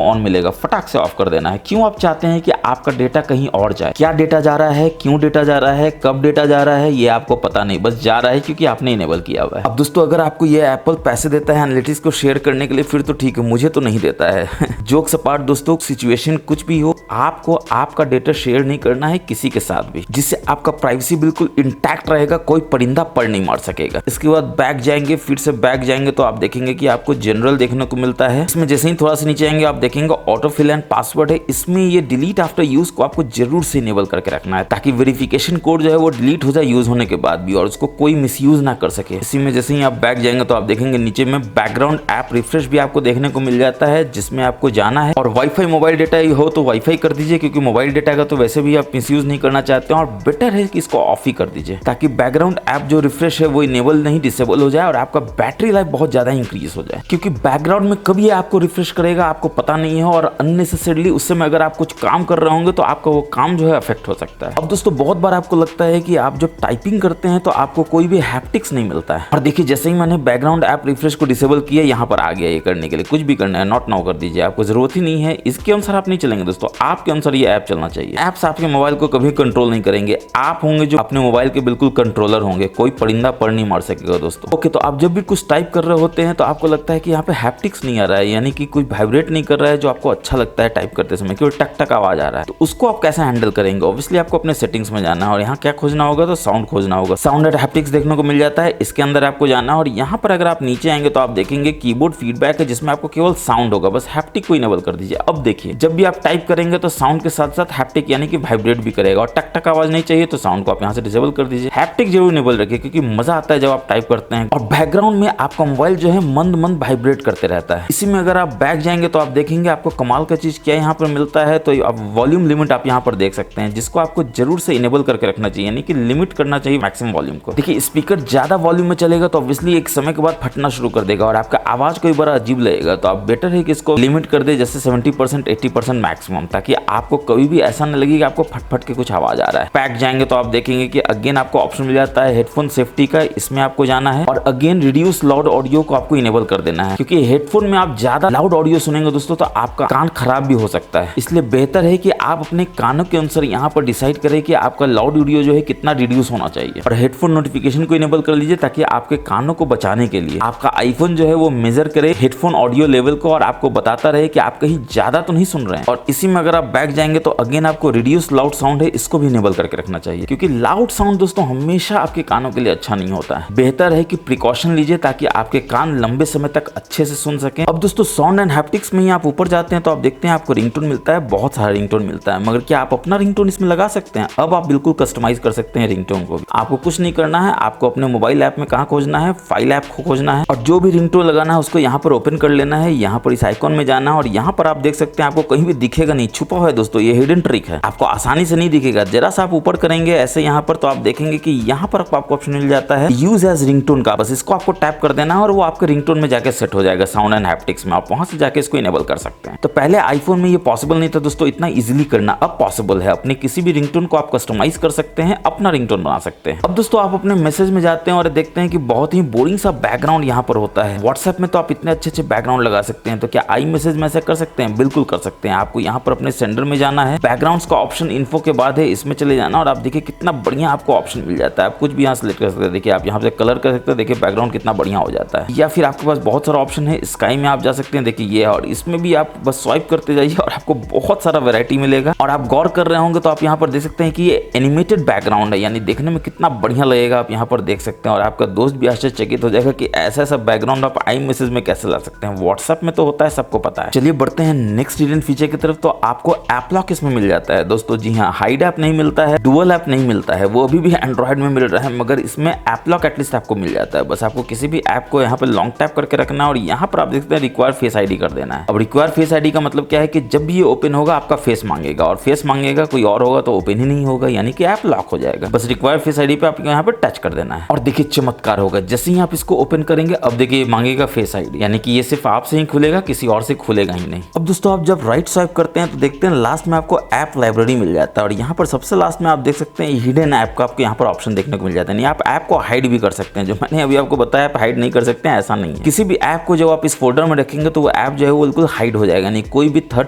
ऑन मिलेगा, फटाक से ऑफ कर देना है। क्यों आप चाहते हैं कि आपका डेटा कहीं और जाए, क्या डेटा जा रहा है, क्यों डेटा जा रहा है, कब डेटा जा रहा है, ये आपको पता नहीं, बस जा रहा है क्योंकि आपने इनेबल किया हुआ है। अब दोस्तों अगर आपको ये एप्पल पैसे देता है एनालिटिक्स को शेयर करने के लिए फिर तो ठीक है, मुझे तो नहीं देता है। जोक्स अपार्ट दोस्तों, सिचुएशन कुछ भी हो, आपको आपका डेटा शेयर नहीं करना है किसी के साथ भी, जिससे आपका प्राइवेसी बिल्कुल इंटैक्ट रहेगा, कोई परिंदा पड़ नहीं मार सकेगा। इसके बाद बैक जाएंगे, फिर से बैक जाएंगे तो आप देखेंगे कि आपको जनरल देखने को मिलता है। इसमें जैसे ही थोड़ा सा नीचे आएंगे आप देखेंगे ऑटोफिल एंड पासवर्ड है, इसमें ये डिलीट आफ्टर यूज को आपको जरूर से इनेबल करके रखना है ताकि वेरिफिकेशन कोड जो है वो डिलीट हो जाए यूज होने के बाद भी और उसको कोई मिसयूज ना कर सके। इसी में जैसे ही आप बैक जाएंगे तो आप देखेंगे नीचे में बैकग्राउंड ऐप रिफ्रेश भी आपको देखने को मिल जाता है, जिसमें आपको जाना है और वाईफाई मोबाइल डेटा ही हो तो वाईफाई कर दीजिए, क्योंकि मोबाइल डेटा का तो वैसे भी आप मिसयूज नहीं करना चाहते हैं, और बेटर है कि इसको ऑफ ही कर दीजिए ताकि बैकग्राउंड ऐप जो रिफ्रेश है वो इनेबल नहीं डिसेबल हो जाए और आपका बैटरी लाइफ बहुत ज्यादा इंक्रीज हो जाए, क्योंकि बैकग्राउंड में कभी आपको रिफ्रेश करेगा आपको पता नहीं है और अननेसेसरीली उस समय अगर आप कुछ काम कर रहे होंगे तो आपका वो काम जो है अफेक्ट हो सकता है। अब दोस्तों बहुत बार आपको लगता है कि आप जब टाइपिंग करते हैं तो आपको कोई भी हैप्टिक्स नहीं मिलता है, और देखिए जैसे ही मैंने बैकग्राउंड ऐप रिफ्रेश को डिसेबल किया यहाँ पर आ गया ये करने के लिए, कुछ भी करना है नॉट नाउ कर दीजिए, आपको जरूरत ही नहीं है, इसके अनुसार आप नहीं चलेंगे दोस्तों, आपके अनुसार ये ऐप चलना चाहिए। ऐप्स आपके मोबाइल को कभी कंट्रोल नहीं करेंगे, आप होंगे जो अपने मोबाइल के बिल्कुल कंट्रोलर होंगे, कोई परिंदा पड़ नहीं मार सकेगा दोस्तों। ओके, तो आप जब भी कुछ टाइप कर रहे होते हैं तो आपको लगता है कि यहाँ पे हैप्टिक्स नहीं आ रहा है, यानी कि कोई वाइब्रेट नहीं कर रहा है जो आपको अच्छा लगता है टाइप करते समय, क्योंकि टक टक आवाज आ रहा है, तो उसको आप कैसे हैंडल करेंगे। ऑब्वियसली आपको अपने सेटिंग्स में जाना है और यहाँ क्या खोजना होगा, तो साउंड खोजना होगा। साउंड एंड हैप्टिक्स देखने को मिल जाता है, इसके अंदर आपको जाना है और यहाँ पर अगर आप नीचे आएंगे तो आप देखेंगे कीबोर्ड फीडबैक है, जिसमें आपको केवल साउंड होगा, बस हैप्टिक को इनेबल कर दीजिए। अब देखिए जब भी आप टाइप करेंगे तो साउंड के साथ साथ हैप्टिक यानी कि वाइब्रेट भी करेगा, और टक टक आवाज नहीं चाहिए तो साउंड को आप यहाँ से डिसेबल कर दीजिए। हैप्टिक जरूर इनेबल रखिए क्योंकि मजा आता है जब आप टाइप करते हैं, और बैकग्राउंड में आपका मोबाइल जो है मंद मंद वाइब्रेट करते रहता है। इसी में अगर आप बैक जाएंगे तो आप देखेंगे आपको कमाल का चीज क्या यहाँ पर मिलता है, तो आप वॉल्यूम लिमिट आप यहाँ पर देख सकते हैं, जिसको आपको जरूर से इनेबल करके रखना चाहिए, यानी कि लिमिट करना चाहिए मैक्सिमम वॉल्यूम को। देखिए स्पीकर ज्यादा वॉल्यूम में चलेगा तो ऑब्वियसली एक समय के बाद फटना शुरू कर देगा और आपका आवाज कोई बड़ा अजीब लगेगा, तो आप बेटर है कि इसको लिमिट कर दे, जैसे 70% 80% मैक्सिमम, ताकि आपको कभी भी ऐसा न लगे कि आपको फट फट के कुछ आवाज आ रहा है। पैक जाएंगे तो आप देखेंगे कि अगेन आपको ऑप्शन मिल जाता है हेडफोन सेफ्टी का, इसमें आपको जाना है और अगेन रिड्यूस लाउड ऑडियो को आपको इनेबल कर देना है, क्योंकि हेडफोन में आप ज्यादा लाउड ऑडियो सुनेंगे दोस्तों तो आपका कान खराब भी हो सकता है, इसलिए बेहतर है कि आप अपने कानों के अनुसार यहाँ पर डिसाइड करें कि आपका लाउड ऑडियो जो है कितना रिड्यूस होना चाहिए, और हेडफोन नोटिफिकेशन को इनेबल कर लीजिए ताकि आपके कानों को बचाने के लिए आपका आईफोन जो है वो मेजर करे हेडफोन ऑडियो लेवल को और आपको बताता रहे कि आप कहीं ज्यादा तो नहीं सुन रहे हैं। और इसी में अगर आप बैक जाएंगे तो अगेन आपको रिड्यूस लाउड साउंड है, इसको भी इनेबल करके रखना चाहिए, क्योंकि लाउड साउंड दोस्तों हमेशा आपके कानों के लिए अच्छा नहीं होता है। बेहतर है कि प्रिकॉशन लीजिए ताकि आपके कान लंबे समय तक अच्छे से सुन सके। अब दोस्तों साउंड एंड हैप्टिक्स में ही आप ऊपर जाते हैं तो आप देखते हैं आपको रिंगटोन मिलता है, बहुत सारा रिंगटोन मिलता है, मगर क्या आप अपना रिंगटोन इसमें लगा सकते हैं? अब आप बिल्कुल कस्टमाइज कर सकते हैं रिंगटोन को भी। आपको कुछ नहीं करना है, आपको अपने मोबाइल ऐप में कहाँ खोजना है, फाइल ऐप को खोजना है और जो भी रिंगटोन लगाना है उसको यहाँ पर ओपन कर लेना है, यहाँ पर इस आइकॉन में जाना है और यहाँ पर आप देख सकते हैं आपको कहीं भी दिखेगा नहीं, छुपा हुआ है दोस्तों, ये हिडन ट्रिक है, आपको आसानी से नहीं दिखेगा। जरा सा आप ऊपर करेंगे ऐसे यहाँ पर तो आप देखेंगे कि यहाँ पर आपको ऑप्शन मिल जाता है यूज एज रिंगटोन का, बस इसको आपको टैप कर देना है और वो आपके रिंगटोन में जाके सेट हो जाएगा साउंड एंड हैप्टिक्स में, आप वहां से जाके इसको इनेबल कर सकते हैं। तो पहले आईफोन में ये पॉसिबल नहीं था दोस्तों इतना इजीली करना, अब पॉसिबल है, अपने किसी भी रिंगटोन को आप कस्टमाइज कर सकते हैं, अपना रिंगटोन बना सकते हैं। अब दोस्तों आप अपने मैसेज में जाते हैं और देखते हैं कि बहुत ही बोरिंग सा बैकग्राउंड यहाँ पर होता है। व्हाट्सएप में तो आप इतने अच्छे अच्छे बैकग्राउंड लगा सकते हैं, तो क्या आई मैसेज में ऐसा कर सकते हैं? बिल्कुल कर सकते हैं। आपको यहाँ पर अपने सेंडर में जाना है, बैकग्राउंड्स का ऑप्शन इन्फो के बाद है, इसमें चले जाना और आप देखिए कितना बढ़िया आपको ऑप्शन मिल जाता है, आप कुछ भी यहाँ सेलेक्ट कर सकते हैं। देखिए आप यहाँ से कलर कर सकते हैं, देखिए बैकग्राउंड कितना बढ़िया हो जाता है। या फिर आपके पास बहुत सारा ऑप्शन है, स्काई में आप जा सकते हैं, देखिए ये, और इसमें भी आप बस स्वाइप करते जाइए और आपको बहुत सारा वैरायटी मिलेगा। और आप गौर कर रहे होंगे तो आप यहाँ पर देख सकते हैं कि ये एनिमेटेड बैकग्राउंड है, यानी देखने में कितना बढ़िया लगेगा, आप यहाँ पर देख सकते हैं और आपका दोस्त भी आश्चर्यचकित हो जाएगा कि ऐसा ऐसा बैकग्राउंड आप आई मैसेज में कैसे ला सकते हैं। व्हाट्सएप में तो होता है, सबको पता है। चलिए बढ़ते हैं नेक्स्ट हिडन फीचर की तरफ। तो आपको ऐप लॉक इसमें मिल जाता है दोस्तों, जी हाँ, हाइड ऐप नहीं मिलता है, डुअल ऐप नहीं मिलता है, वो अभी भी एंड्रॉइड में मिल रहा है, मगर इसमें ऐप लॉक एटलीस्ट आपको मिल जाता है। बस आपको किसी भी ऐप को यहाँ पे लॉन्ग टैप करके रखना है और यहाँ पर आप देखते हैं रिक्वायर फेस आईडी कर देना है। अब रिक्वायर फेस आईडी का मतलब क्या है कि जब भी ये ओपन होगा आपका फेस मांगेगा, और फेस मांगेगा कोई और होगा तो ओपन ही नहीं होगा, यानी कि ऐप लॉक हो जाएगा। बस रिक्वायर फेस आईडी पे आपको यहाँ पे टच कर देना है और देखिए चमत्कार होगा, जैसे ही आप इसको ओपन करेंगे अब देखिए मांगेगा फेस आईडी, यानी कि ये सिर्फ आपसे ही खुलेगा, किसी और से खुलेगा ही नहीं। अब दोस्तों आप जब राइट स्वाइप करते हैं तो देखते हैं लास्ट में आपको ऐप लाइब्रेरी मिल जाता है और यहाँ पर सबसे लास्ट में आप देख सकते हैं हिडन ऐप का आपको यहाँ पर ऑप्शन देखने को मिल जाता है। आप ऐप को हाइड भी कर सकते हैं, जो मैंने अभी आपको बताया आप हाइड नहीं कर सकते हैं, ऐसा नहीं है। किसी भी ऐप को जब आप इस फोल्डर में रखेंगे तो वो ऐप जो है वो बिल्कुल हाइड हो जाएगा, नहीं कोई भी थर्ड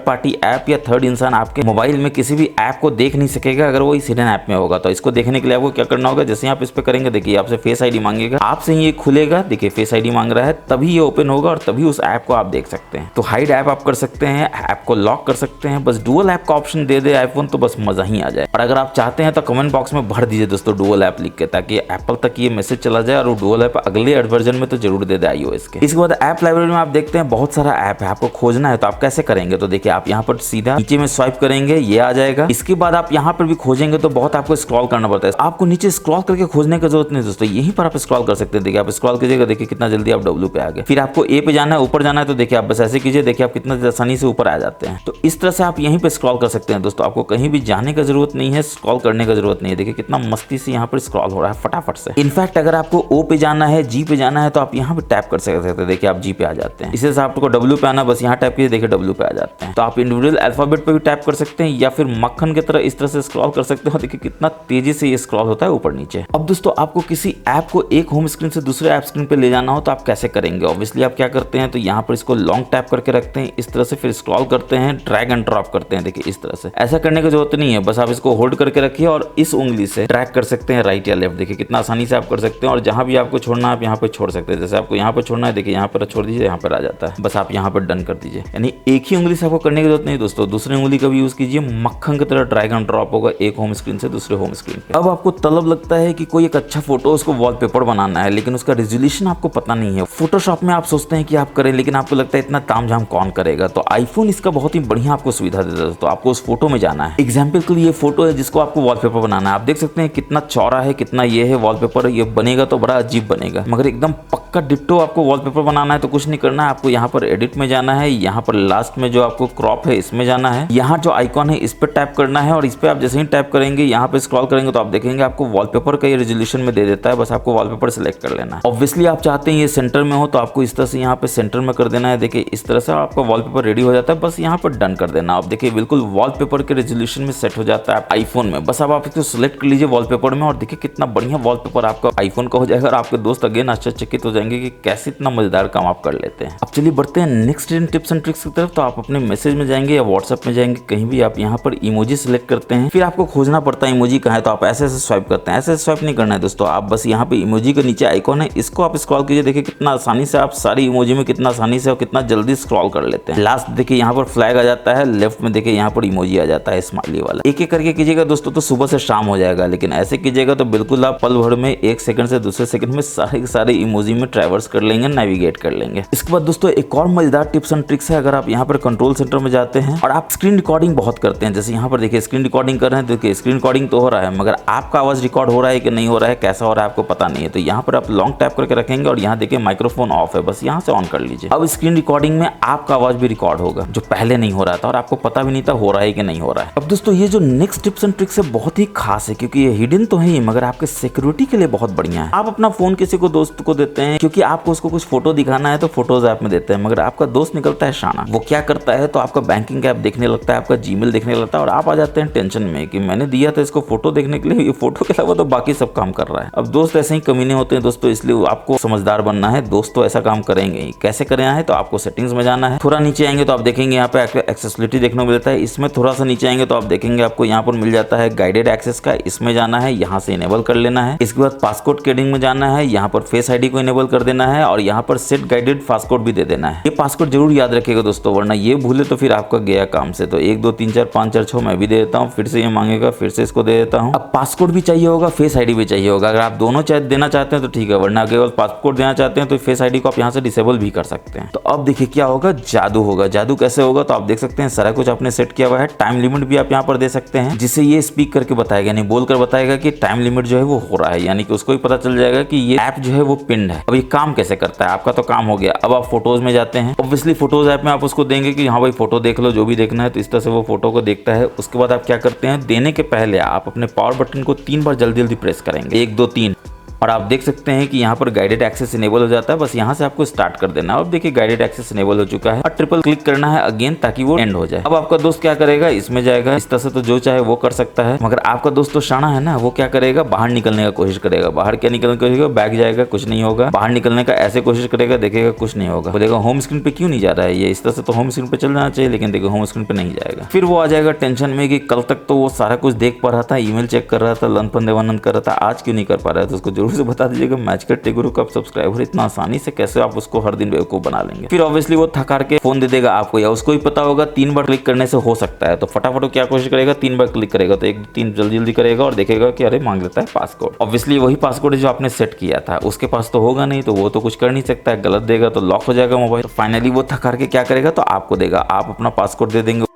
पार्टी ऐप या थर्ड इंसान आपके मोबाइल में किसी भी ऐप को देख नहीं सकेगा अगर वो इस हिडन ऐप में होगा। तो इसको देखने के लिए आपको क्या करना होगा, जैसे आप इस पे करेंगे देखिए आपसे फेस आईडी मांगेगा, आपसे ये खुलेगा, देखिए फेस आईडी मांग रहा है, तभी ये ओपन होगा और तभी उस ऐप को आप देख सकते हैं। तो हाइड ऐप आप कर सकते हैं, ऐप को लॉक कर सकते हैं, बस डुअल ऐप का ऑप्शन दे दे आईफोन तो बस मजा ही आ जाए। और अगर आप चाहते हैं तो कमेंट बॉक्स में भर दीजिए दोस्तों डुअल ऐप लिख के, ताकि एप्पल तक ये मैसेज चला जाए और वो डुअल ऐप अगले वर्जन में तो जरूर दे दे iOS के। इसके बाद ऐप लाइब्रेरी में आप देखते हैं बहुत सारा ऐप है, आपको खोजना है तो आप कैसे करेंगे, तो देखिए आप यहाँ पर सीधा नीचे में स्वाइप करेंगे, ये आ जाएगा। इसके बाद आप यहाँ पर भी खोजेंगे तो बहुत आपको स्क्रॉल करना पड़ता है, आपको नीचे स्क्रॉल करके खोजने की जरूरत नहीं दोस्तों, यहीं पर आप स्क्रॉल कर सकते हैं। देखिए आप स्क्रॉल कीजिएगा, देखिए कितना जल्दी आप W पे आ गए। फिर आपको A पे जाना है, ऊपर जाना है, तो देखिए आप बस ऐसे कीजिए, देखिए आप कितना आसानी से ऊपर आ जाते हैं। तो इस तरह से आप यहीं पे स्क्रॉल कर सकते हैं दोस्तों, आपको कहीं भी जाने की जरूरत नहीं है, स्क्रॉल करने की जरूरत नहीं है। देखिए कितना मस्ती से यहाँ पर स्क्रॉल हो रहा है फटाफट से। इनफैक्ट अगर आपको O पे जाना है, G पे जाना है तो आप यहाँ पे टैप कर सकते हैं, देखिए आप G पे आ जाते हैं। इसे आपको W पे आना, बस यहाँ टैप कीजिए, देखिए W पे आ जाते हैं। तो आप इंडिविजुअल अल्फाबेट पे भी टैप कर सकते हैं या फिर मक्खन की तरह इस तरह से स्क्रॉल कर सकते हो। देखिए कितना तेजी से ये स्क्रॉल होता है ऊपर नीचे। अब दोस्तों आपको किसी ऐप को एक होम स्क्रीन से दूसरे ऐप स्क्रीन पे ले जाना हो तो आप कैसे करेंगे, ऑब्वियसली आप क्या करते हैं तो यहाँ पर इसको लॉन्ग टैप करके रखते हैं इस तरह से, फिर स्क्रॉल करते हैं, ड्रैग एंड ड्रॉप करते हैं, देखिए इस तरह से। ऐसा करने की जरूरत नहीं है, बस आप इसको होल्ड करके रखिए और इस उंगली से ड्रैग कर सकते हैं राइट या लेफ्ट, देखिए कितना आसानी से आप कर सकते हैं। और जहां भी आपको छोड़ना है आप यहाँ पे छोड़ सकते हैं, जैसे आपको यहाँ पर छोड़ना है देखिए यहाँ पर छोड़ दीजिए, यहाँ पर आ जाता है, बस आप यहाँ पर डन कर दीजिए। यानी एक ही उंगली से आपको करने की जरूरत नहीं दोस्तों, दूसरी उंगली का भी यूज कीजिए, मक्खन की तरह ड्रैग एंड ड्रॉप होगा एक होम स्क्रीन से दूसरे होम स्क्रीन पे। अब आपको तलब लगता है कि कोई एक अच्छा फोटो उसको वॉलपेपर बनाना है, लेकिन उसका रेजोल्यूशन आपको पता नहीं है। फोटोशॉप में आप सोचते हैं कि आप करें, लेकिन आपको लगता है इतना तामझाम कौन करेगा, तो आईफोन इसका बहुत ही बढ़िया आपको सुविधा देता है। तो आपको उस फोटो में जाना है, एग्जाम्पल के लिए ये फोटो है जिसको आपको वॉलपेपर बनाना है। आप देख सकते हैं कितना चौड़ा है, कितना ये है वॉलपेपर, ये बनेगा तो बड़ा अजीब बनेगा, मगर एकदम पक्का डिट्टो आपको वॉलपेपर बनाना है तो कुछ नहीं करना है, आपको यहाँ पर एडिट में जाना है, यहाँ पर लास्ट में जो आपको क्रॉप है इसमें जाना है, यहाँ जो आइकॉन है इस पर टैप करना है और इस पर आप जैसे ही टैप करेंगे यहाँ पे स्क्रॉल करेंगे तो आप देखेंगे आपको वॉलपेपर का ये रेजोल्यूशन में दे देता है, बस आपको वॉलपेपर सेलेक्ट कर लेना है। ऑब्वियसली आप चाहते हैं ये सेंटर में हो तो आपको इस तरह से यहाँ पे सेंटर में कर देना है, देखिए इस तरह से आपका वॉलपेपर रेडी हो जाता है, बस यहाँ पर डन कर देना। आप देखिए बिल्कुल वॉलपेपर के रेजोल्यूशन में सेट हो जाता है आईफोन में, बस अब आप इसको सिलेक्ट कर लीजिए वॉलपेपर में और देखिए कितना बढ़िया वॉलपेपर आपका आईफोन का हो जाएगा और आपके दोस्त अगेन आश्चर्यचकित हो जाएंगे कि कैसे इतना मजेदार काम आप कर लेते हैं। अब चलिए बढ़ते हैं नेक्स्ट टिप्स एंड ट्रिक्स की तरफ। तो आप अपने मैसेज में जाएंगे या व्हाट्सएप में जाएंगे, कहीं भी आप यहाँ पर इमोजी सिलेक्ट करते हैं, फिर आपको खोजना पड़ता है इमोजी कहाँ है, तो आप ऐसे ऐसे स्वाइप करते हैं, ऐसे स्वाइप नहीं करना है दोस्तों, आप बस यहाँ पे इमोजी के नीचे आइकॉन है इसको आप स्क्रॉल कीजिए, देखिए कितना आसानी से आप सारी इमोजी में कितना आसानी से और कितना जल्दी स्क्रॉल कर लेते हैं। लास्ट देखिए यहाँ पर फ्लैग आ जाता है, लेफ्ट में देखिए यहाँ पर इमोजी आ जाता है स्माइली वाला। एक एक करके कीजिएगा दोस्तों तो सुबह से शाम हो जाएगा, लेकिन ऐसे कीजिएगा तो बिल्कुल आप पल भर में एक सेकंड से दूसरे सेकंड में सारे सारे इमोजी में ट्रैवर्स कर लेंगे, नेविगेट कर लेंगे। इसके बाद दोस्तों एक और मजेदार टिप्स एंड ट्रिक्स है, अगर आप यहाँ पर कंट्रोल सेंटर में जाते हैं और आप स्क्रीन रिकॉर्डिंग बहुत करते हैं, जैसे यहाँ पर देखिए स्क्रीन रिकॉर्डिंग कर रहे हैं, देखिए स्क्रीन रिकॉर्डिंग तो हो रहा है मगर आपका आवाज रिकॉर्ड हो रहा है कि नहीं हो रहा है, कैसा हो रहा है आपको पता नहीं है, तो यहाँ पर आप लॉन्ग टैप करके रखेंगे और यहाँ देखिए माइक्रोफोन ऑफ है, बस यहाँ से ऑन कर लीजिए। अब स्क्रीन रिकॉर्डिंग में आपका आवाज भी रिकॉर्ड होगा जो पहले नहीं हो रहा था और आपको पता भी नहीं था हो रहा है कि नहीं हो रहा है। अब दोस्तों ये जो नेक्स्ट टिप्स एंड ट्रिक्स है बहुत ही खास है, क्योंकि ये हिडन तो है ही मगर आपके सिक्योरिटी के लिए बहुत बढ़िया है। आप अपना फोन किसी को दोस्त को देते हैं क्योंकि आपको उसको कुछ फोटो दिखाना है तो फोटोज ऐप में देते हैं, मगर आपका दोस्त निकलता है शाना, वो क्या करता है तो आपका बैंकिंग ऐप देखने लगता है, आपका जीमेल देखने लगता है और आप आ जाते हैं टेंशन में कि मैंने दिया था इसको फोटो देखने के लिए, ये फोटो के अलावा तो बाकी सब काम कर रहा है। अब दोस्त ऐसे ही कमीने होते हैं दोस्तों, इसलिए आपको समझदार बनना है, दोस्त तो ऐसा काम करेंगे ही। कैसे करना है तो आपको सेटिंग्स में जाना है, थोड़ा नीचे आएंगे तो आप देखेंगे यहाँ पे एक्सेसिबिलिटी देखने को मिलता है, इसमें थोड़ा सा नीचे आएंगे तो आप देखेंगे आपको यहाँ पर मिल जाता है गाइडेड एक्सेस का, इसमें जाना है, यहाँ से इनेबल कर लेना है। इसके बाद पासकोड कोडिंग में जाना है, यहाँ पर फेस आईडी को इनेबल कर देना है और यहाँ पर सेट गाइडेड पासकोड भी दे देना है। ये पासकोड जरूर याद रखिएगा दोस्तों, वरना ये भूले तो फिर आपका गया काम से। तो 1 2 3 4 5 4 6 मैं भी दे देता हूँ, फिर से ये मांगेगा, फिर से इसको दे देता हूँ। अब पासकोड भी चाहिए होगा, फेस आईडी भी चाहिए होगा, अगर आप दोनों देना चाहते हैं तो ठीक है, वरना केवल पासकोड देना चाहते हैं तो फेस आईडी को आप यहाँ से डिसेबल भी कर सकते हैं। तो अब देखिए क्या होगा, जादू होगा। जादू कैसे होगा तो आप देख सकते हैं सारा कुछ आपने सेट किया हुआ है। टाइम लिमिट भी आप यहाँ पर दे सकते हैं, जिससे ये स्पीक करके बताएगा, यानी बोलकर बताएगा कि टाइम लिमिट जो है वो हो रहा है, यानी कि उसको भी पता चल जाएगा कि ये ऐप जो है वो पिंड है। अब ये काम कैसे करता है, आपका तो काम हो गया। अब आप फोटोज में जाते हैं, ऑब्वियसली फोटोज ऐप में आप उसको देंगे कि हाँ भाई फोटो देख लो, जो भी देखना है, तो इस तरह से वो फोटो को देखता है। उसके बाद आप क्या करते हैं, देने के पहले आप अपने पावर बटन को 3 बार जल्दी जल्दी प्रेस करेंगे, 1 2 3। और आप देख सकते हैं कि यहाँ पर गाइडेड एक्सेस इनेबल हो जाता है। बस यहाँ से आपको स्टार्ट कर देना है। अब देखिए गाइडेड एक्सेस इनेबल हो चुका है और ट्रिपल क्लिक करना है अगेन ताकि वो एंड हो जाए। अब आपका दोस्त क्या करेगा, इसमें जाएगा। इस तरह से तो जो चाहे वो कर सकता है, मगर आपका दोस्त तो शाना है ना, वो क्या करेगा, बाहर निकलने का कोशिश करेगा। बाहर क्या निकलने का कोशिश करेगा, बैक जाएगा, कुछ नहीं होगा। बाहर निकलने का ऐसे कोशिश करेगा, देखेगा कुछ नहीं होगा। बोलेगा होम स्क्रीन पे क्यों नहीं जा रहा है ये, इस तरह से तो होम स्क्रीन पे चल जाना चाहिए, लेकिन देखो होम स्क्रीन पे नहीं जाएगा। फिर वो आ जाएगा टेंशन में कि कल तक तो वो सारा कुछ देख पा रहा था, ईमेल चेक कर रहा था, लंपन देवानंद कर रहा था, आज क्यों नहीं कर पा रहा है। तो उसको जरूर से बता दीजिएगा मैचकर टेगुरु का सब्सक्राइबर इतना आसानी से कैसे आप उसको हर दिन बेवकूफ बना लेंगे। फिर ऑब्वियसली वो थकार के फोन दे देगा आपको, या उसको ही पता होगा 3 बार क्लिक करने से हो सकता है। तो फटाफट क्या कोशिश करेगा, 3 बार क्लिक करेगा। तो 1 3 जल्दी जल्दी करेगा और देखेगा कि अरे मांग लेता है पासकोड। ऑब्वियसली वही पासकोड है जो आपने सेट किया था, उसके पास तो होगा नहीं, तो वो तो कुछ कर नहीं सकता है। गलत देगा तो लॉक हो जाएगा मोबाइल। फाइनली वो थकार के क्या करेगा, तो आपको देगा, आप अपना पासकोड दे देंगे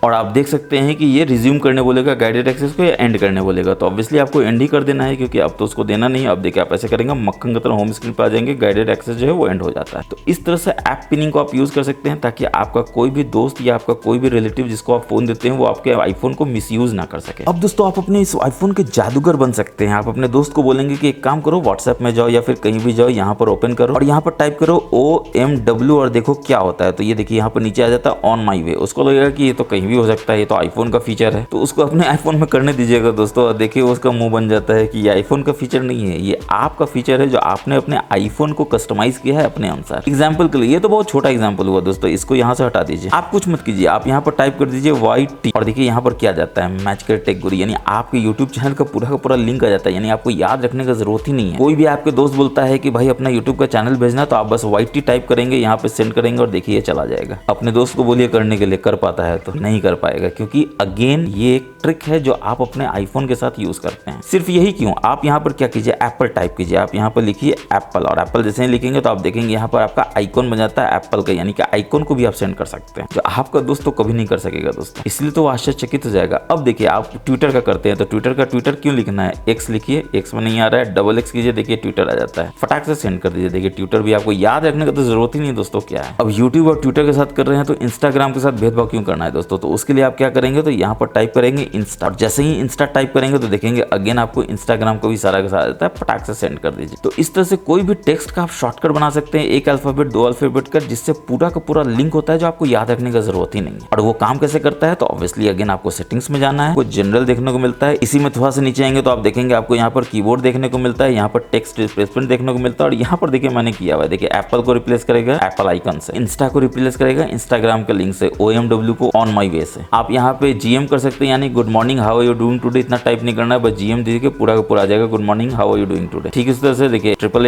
और आप देख सकते हैं कि ये रिज्यूम करने बोलेगा गाइडेड एक्सेस को, या एंड करने बोलेगा। तो ऑब्वियसली आपको एंड ही कर देना है, क्योंकि अब तो उसको देना नहीं है। अब देखिए आप ऐसे करेंगे, मक्खन की तरह होम स्क्रीन पर आ जाएंगे, गाइडेड एक्सेस जो है वो एंड हो जाता है। तो इस तरह से ऐप पिनिंग को आप यूज कर सकते हैं, ताकि आपका कोई भी दोस्त या आपका कोई भी रिलेटिव जिसको आप फोन देते हैं वो आपके आईफोन को मिसयूज ना कर सके। अब दोस्तों आप अपने इस आईफोन के जादूगर बन सकते हैं। आप अपने दोस्त को बोलेंगे कि एक काम करो, व्हाट्सएप में जाओ या फिर कहीं भी जाओ, यहाँ पर ओपन करो और यहाँ पर टाइप करो OMW और देखो क्या होता है। तो ये देखिए यहाँ पर नीचे आ जाता है ऑन माई वे। उसको लगेगा कि ये तो कहीं भी हो सकता है, ये तो आईफोन का फीचर है, तो उसको अपने आईफोन में करने दीजिएगा दोस्तों। देखिए उसका मुंह बन जाता है कि ये आईफोन का फीचर नहीं है, ये आपका फीचर है जो आपने अपने आईफोन को कस्टमाइज किया है अपने अनुसार। एग्जांपल के लिए, ये तो बहुत छोटा एग्जांपल हुआ दोस्तों, इसको यहाँ से हटा दीजिए। आप कुछ मत कीजिए, आप यहाँ पर टाइप कर दीजिए YT और देखिए यहाँ पर क्या जाता है, मैचकर टेक गुरु, यानी आपके यूट्यूब चैनल का पूरा लिंक आ जाता है। यानी आपको याद रखने का जरूरत ही नहीं है। कोई भी आपके दोस्त बोलता है कि भाई अपना यूट्यूब का चैनल भेजना, तो आप बस YT टाइप करेंगे, यहाँ पे सेंड करेंगे और देखिए चला जाएगा। अपने दोस्त को बोलिए करने के लिए, कर पाता है तो नहीं कर पाएगा, क्योंकि अगेन ये एक ट्रिक है जो आप अपने आईफोन के साथ यूज करते हैं। सिर्फ यही क्यों, आप यहाँ पर क्या कीजिए, एप्पल टाइप कीजिए। आप यहाँ पर लिखिए एप्पल, और एप्पल जैसे ही लिखेंगे तो आप देखेंगे यहाँ पर आपका आइकॉन बन जाता है एप्पल का, यानी कि आइकॉन को भी आप सेंड कर सकते हैं, जो आपका दोस्त तो कभी नहीं कर सकेगा दोस्तों। इसलिए तो वो आश्चर्यचकित हो जाएगा। अब देखिए आप ट्विटर का करते हैं, तो ट्विटर का ट्विटर क्यों लिखना है, X लिखिए, X में नहीं आ रहा है, XX कीजिए, देखिए ट्विटर आ जाता है, फटाक से सेंड कर दीजिए। देखिए ट्विटर भी आपको याद रखने का तो जरूरत ही नहीं दोस्तों क्या है। अब यूट्यूब और ट्विटर के साथ कर रहे हैं, तो इंस्टाग्राम के साथ भेदभाव क्यों करना है दोस्तों। तो उसके लिए आप क्या करेंगे, तो यहाँ पर टाइप करेंगे इंस्टा, और जैसे ही इंस्टा टाइप करेंगे तो देखेंगे अगेन आपको इंस्टाग्राम को भी सारा का सारा आता है, फटाक से सेंड कर दीजिए। तो इस तरह से कोई भी टेक्स्ट का आप शॉर्टकट बना सकते हैं, एक अल्फाबेट 2 अल्फाबेट का, जिससे पूरा का पूरा लिंक होता है, जो आपको याद रखने का जरूरत ही नहीं है। और वो काम कैसे करता है, तो ऑब्वियसली अगेन आपको सेटिंग्स में जाना है, कुछ जनरल देखने को मिलता है। इसी में थोड़ा सा नीचे आएंगे तो आप देखेंगे आपको यहाँ पर कीबोर्ड देखने को मिलता है, यहाँ पर टेक्स्ट रिप्लेसमेंट देखने को मिलता है, और यहाँ पर देखिए मैंने किया हुआ है, देखिए एप्पल को रिप्लेस करेगा एप्पल आइकन से, इंस्टा को रिप्लेस करेगा इंस्टाग्राम के लिंक से, OMW को ऑन माई वे से। आप यहाँ पे GM कर सकते हैं, यानी good morning how are you doing today, इतना टाइप नहीं करना है, बस GM दीजिए, पूरा का पूरा आ जाएगा good morning how are you doing today. ठीक इस तरह से देखिए डबल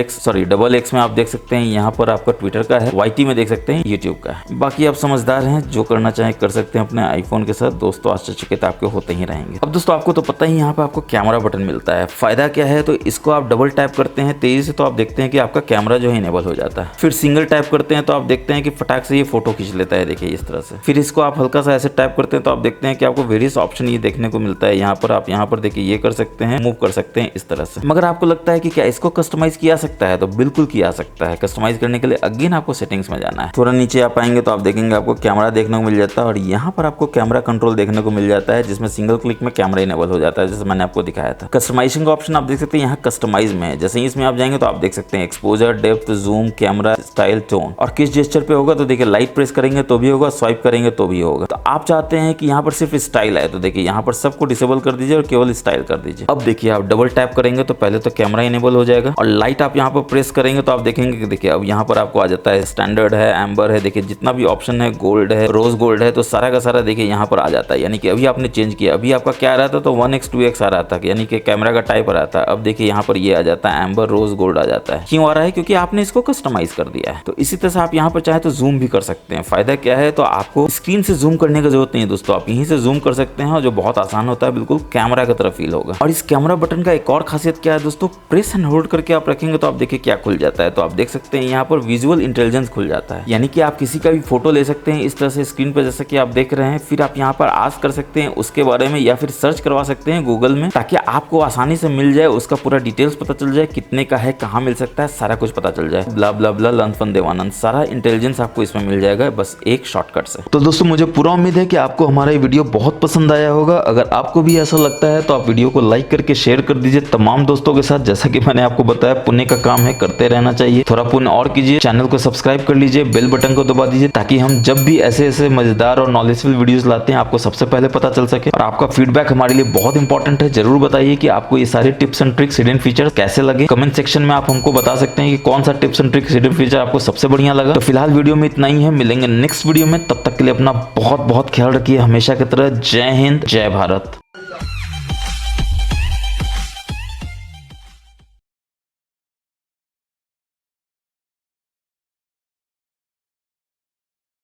एक्स में आप देख सकते हैं, यहाँ पर आपका ट्विटर का है, YT में देख सकते हैं यूट्यूब का है। बाकी आप समझदार हैं, जो करना चाहें कर सकते हैं अपने आईफोन के साथ दोस्तों, आश्चर्यचकित आपके होते ही रहेंगे। अब दोस्तों आपको तो पता ही यहाँ पे आपको कैमरा बटन मिलता है, फायदा क्या है, तो इसको आप डबल टैप करते हैं तेजी से, तो आप देखते हैं कि आपका कैमरा जो है इनेबल हो जाता है। फिर सिंगल टैप करते हैं तो आप देखते हैं कि फटाक से ये फोटो खींच लेता है, देखिए इस तरह से। फिर इसको आप हल्का सा ऐसे टैप करते हैं तो आप देखते हैं कि आपको वेरियस ऑप्शन ये देखने को मिलता है। यहाँ पर आप यहाँ पर देखिए ये कर सकते हैं, मूव कर सकते हैं इस तरह से। मगर आपको लगता है कि क्या इसको कस्टमाइज किया सकता है, तो बिल्कुल किया सकता है। कस्टमाइज करने के लिए अगेन आपको सेटिंग्स में जाना है, थोड़ा नीचे आप आएंगे तो आप देखेंगे आपको कैमरा देखने को मिल जाता है, और यहाँ पर आपको कैमरा कंट्रोल देखने को मिल जाता है, जिसमें सिंगल क्लिक में कैमरा इनेबल हो जाता है, जैसे मैंने आपको दिखाया था। कस्टमाइजेशन का ऑप्शन आप देख सकते हैं यहाँ कस्टमाइज में है, जैसे ही इसमें आप जाएंगे तो आप देख सकते हैं exposure, depth, zoom, camera style, tone, और किस जेस्चर पे होगा, तो देखिए लाइट प्रेस करेंगे तो भी होगा, स्वाइप करेंगे तो भी होगा। तो आप चाहते हैं कि यहाँ पर सिर्फ स्टाइल है, तो देखिए यहाँ पर सबको डिसेबल कर दीजिए और केवल स्टाइल कर दीजिए। अब देखिए आप डबल टैप करेंगे तो पहले तो कैमरा इनेबल हो जाएगा, और लाइट आप यहाँ पर प्रेस करेंगे तो आप देखेंगे कि देखिए अब यहाँ पर आपको आ जाता है स्टैंडर्ड है, एम्बर है, देखिए जितना भी ऑप्शन है, गोल्ड है, रोज गोल्ड है, तो सारा का सारा देखिए यहाँ पर आ जाता है। यानी कि अभी आपने चेंज किया, अभी आपका क्या आ रहा था, तो 1x 2x आ रहा था, यानी कि कैमरा का टाइप आ रहा था। अब देखिए यहाँ पर ये आ जाता है एम्बर, रोज गोल्ड आ जाता है। क्यों आ रहा है, क्योंकि आपने इसको कस्टमाइज कर दिया है। तो इसी तरह से आप यहाँ पर चाहे तो जूम भी कर सकते हैं। फायदा क्या है, तो आपको स्क्रीन से जूम करने की जरूरत नहीं है दोस्तों, आप यहीं से जूम कर सकते हैं, और जो बहुत आसान होता है, बिल्कुल कैमरा की तरह फील होगा। और इस कैमरा बटन का एक और खासियत क्या है दोस्तों, प्रेस एंड होल्ड करके आप रखेंगे तो आप देखिए क्या खुल जाता है। तो आप देख सकते हैं यहाँ पर विजुअल इंटेलिजेंस खुल जाता है, यानी कि आप किसी का भी फोटो ले सकते हैं इस तरह से स्क्रीन पर, जैसा कि आप देख रहे हैं। फिर आप यहाँ पर आस्क कर सकते हैं उसके बारे में, या फिर सर्च करवा सकते हैं गूगल में, ताकि आपको आसानी से मिल जाए, उसका पूरा डिटेल्स पता चल जाए, कितने का है, कहाँ मिल सकता है, सारा कुछ पता चल जाए। ब्ला ब्ला ब्ला लंपन देवानंद, सारा इंटेलिजेंस आपको इसमें मिल जाएगा, बस एक शॉर्टकट से। तो दोस्तों मुझे पूरा उम्मीद है कि आपको हमारा ये वीडियो बहुत पसंद आया होगा। अगर आपको भी ऐसा लगता है तो आप वीडियो को लाइक करके शेयर कर दीजिए तमाम दोस्तों के साथ। जैसा कि मैंने आपको बताया, पुण्य का काम है, करते रहना चाहिए। थोड़ा पुण्य और कीजिए, चैनल को सब्सक्राइब कर लीजिए, बेल बटन को दबा दीजिए, ताकि हम जब भी ऐसे ऐसे मजेदार और नॉलेजफुल वीडियोस लाते हैं आपको सबसे पहले पता चल सके। और आपका फीडबैक हमारे लिए बहुत इंपॉर्टेंट है। जरूर बताइए कि आपको ये सारे tips and tricks, hidden features कैसे लगे। कमेंट सेक्शन में आप हमको बता सकते हैं कि कौन सा tips and tricks, hidden feature आपको सबसे बढ़िया लगा। तो फिलहाल वीडियो में इतना ही है, मिलेंगे नेक्स्ट वीडियो में। तब तक के लिए अपना बहुत बहुत ख्याल रखिए, हमेशा की तरह। जय हिंद, जय भारत।